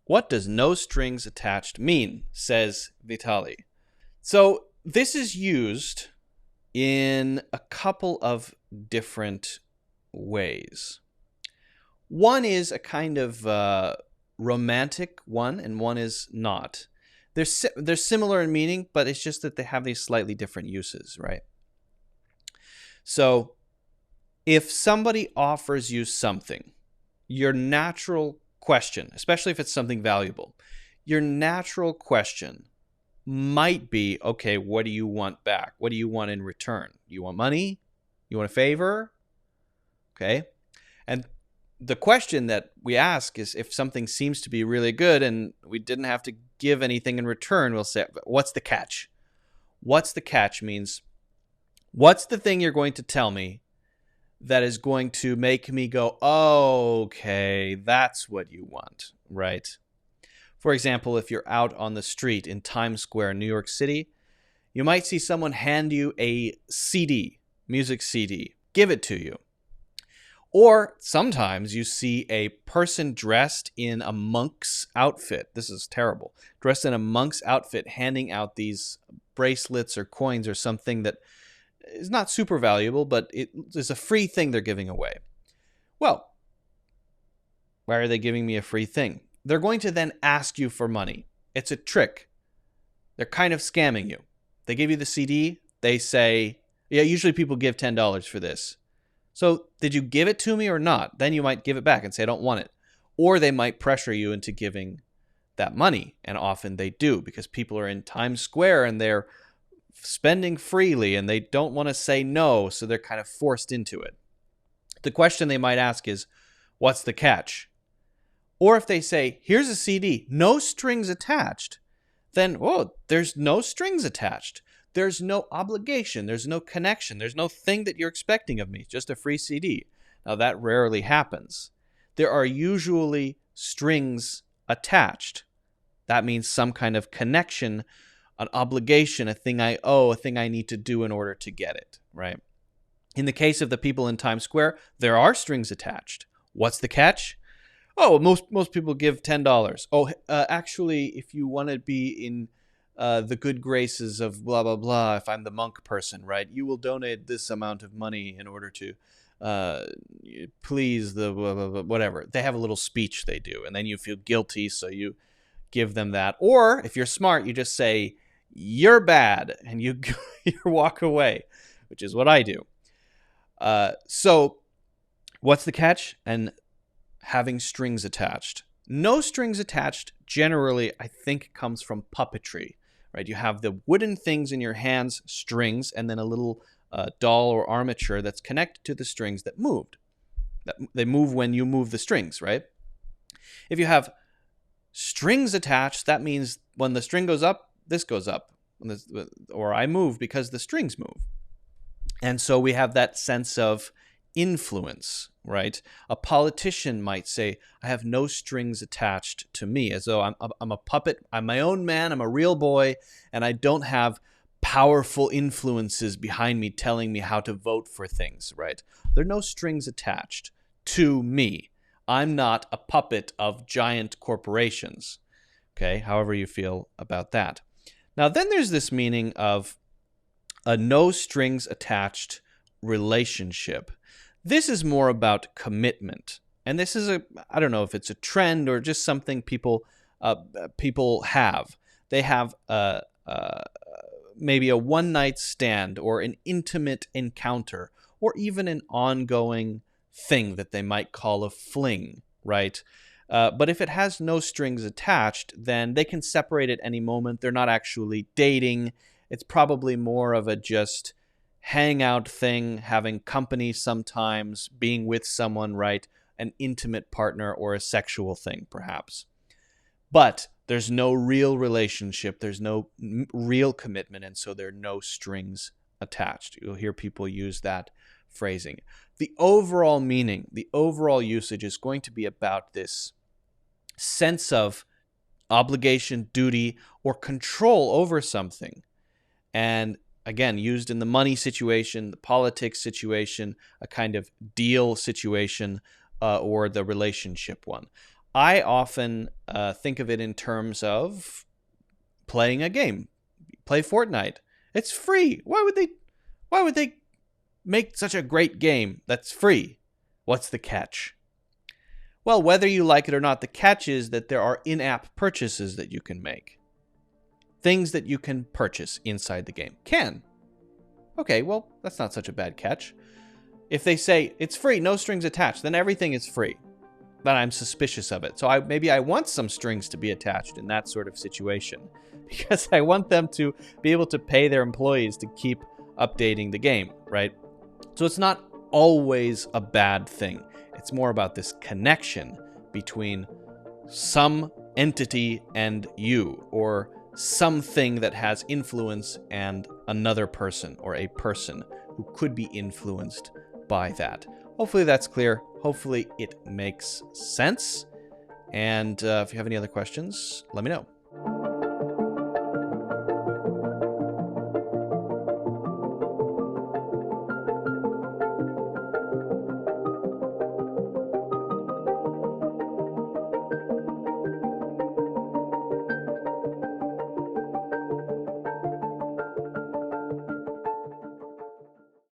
What does no strings attached mean? Says Vitali. So this is used in a couple of different ways. One is a kind of romantic one, and one is not. They're similar in meaning, but it's just that they have these slightly different uses, right? So if somebody offers you something, your natural question, especially if it's something valuable, your natural question might be, okay, what do you want back? What do you want in return? You want money? You want a favor? Okay. And the question that we ask is, if something seems to be really good and we didn't have to give anything in return, we'll say, what's the catch? What's the catch means, what's the thing you're going to tell me that is going to make me go, oh, okay, that's what you want, right? For example, if you're out on the street in Times Square, New York City, you might see someone hand you a CD, music CD, give it to you. Or sometimes you see a person dressed in a monk's outfit. This is terrible. Dressed in a monk's outfit, handing out these bracelets or coins or something that is not super valuable, but it is a free thing they're giving away. Well, why are they giving me a free thing? They're going to then ask you for money. It's a trick. They're kind of scamming you. They give you the CD. They say, yeah, usually people give $10 for this. So did you give it to me or not? Then you might give it back and say, I don't want it. Or they might pressure you into giving that money. And often they do, because people are in Times Square and they're spending freely and they don't want to say no. So they're kind of forced into it. The question they might ask is, what's the catch? Or if they say, here's a CD, no strings attached, then, oh, there's no strings attached. There's no obligation. There's no connection. There's no thing that you're expecting of me. Just a free CD. Now, that rarely happens. There are usually strings attached. That means some kind of connection, an obligation, a thing I owe, a thing I need to do in order to get it, right? In the case of the people in Times Square, there are strings attached. What's the catch? Oh, most people give $10. Oh, actually, if you want to be in the good graces of blah, blah, blah, if I'm the monk person, right, you will donate this amount of money in order to please the blah, blah, blah, whatever. They have a little speech they do, and then you feel guilty, so you give them that. Or if you're smart, you just say, you're bad, and you walk away, which is what I do. So what's the catch? And having strings attached. No strings attached generally, I think, comes from puppetry, right? You have the wooden things in your hands, strings, and then a little doll or armature that's connected to the strings that moved. They move when you move the strings, right? If you have strings attached, that means when the string goes up, this goes up. Or I move because the strings move. And so we have that sense of influence, right? A politician might say, I have no strings attached to me, as though I'm a puppet, I'm my own man, I'm a real boy, and I don't have powerful influences behind me telling me how to vote for things, right? There are no strings attached to me. I'm not a puppet of giant corporations, okay? However you feel about that. Now, then there's this meaning of a no strings attached relationship. This is more about commitment. And this is I don't know if it's a trend or just something people have. They have maybe a one-night stand or an intimate encounter or even an ongoing thing that they might call a fling, right? But if it has no strings attached, then they can separate at any moment. They're not actually dating. It's probably more of a just hangout thing, having company sometimes, being with someone, right? An intimate partner or a sexual thing, perhaps. But there's no real relationship. There's no real commitment, and so there are no strings attached. You'll hear people use that phrasing. The overall meaning, the overall usage is going to be about this sense of obligation, duty, or control over something. And again, used in the money situation, the politics situation, a kind of deal situation, or the relationship one. I often think of it in terms of playing a game. Play Fortnite. It's free. Why would they make such a great game that's free? What's the catch? Well, whether you like it or not, the catch is that there are in-app purchases that you can make. Things that you can purchase inside the game. Okay, well, that's not such a bad catch. If they say it's free, no strings attached, then everything is free. Then I'm suspicious of it. So maybe I want some strings to be attached in that sort of situation, because I want them to be able to pay their employees to keep updating the game, right? So it's not always a bad thing. It's more about this connection between some entity and you, or something that has influence and another person, or a person who could be influenced by that. Hopefully that's clear. Hopefully it makes sense. And if you have any other questions, let me know.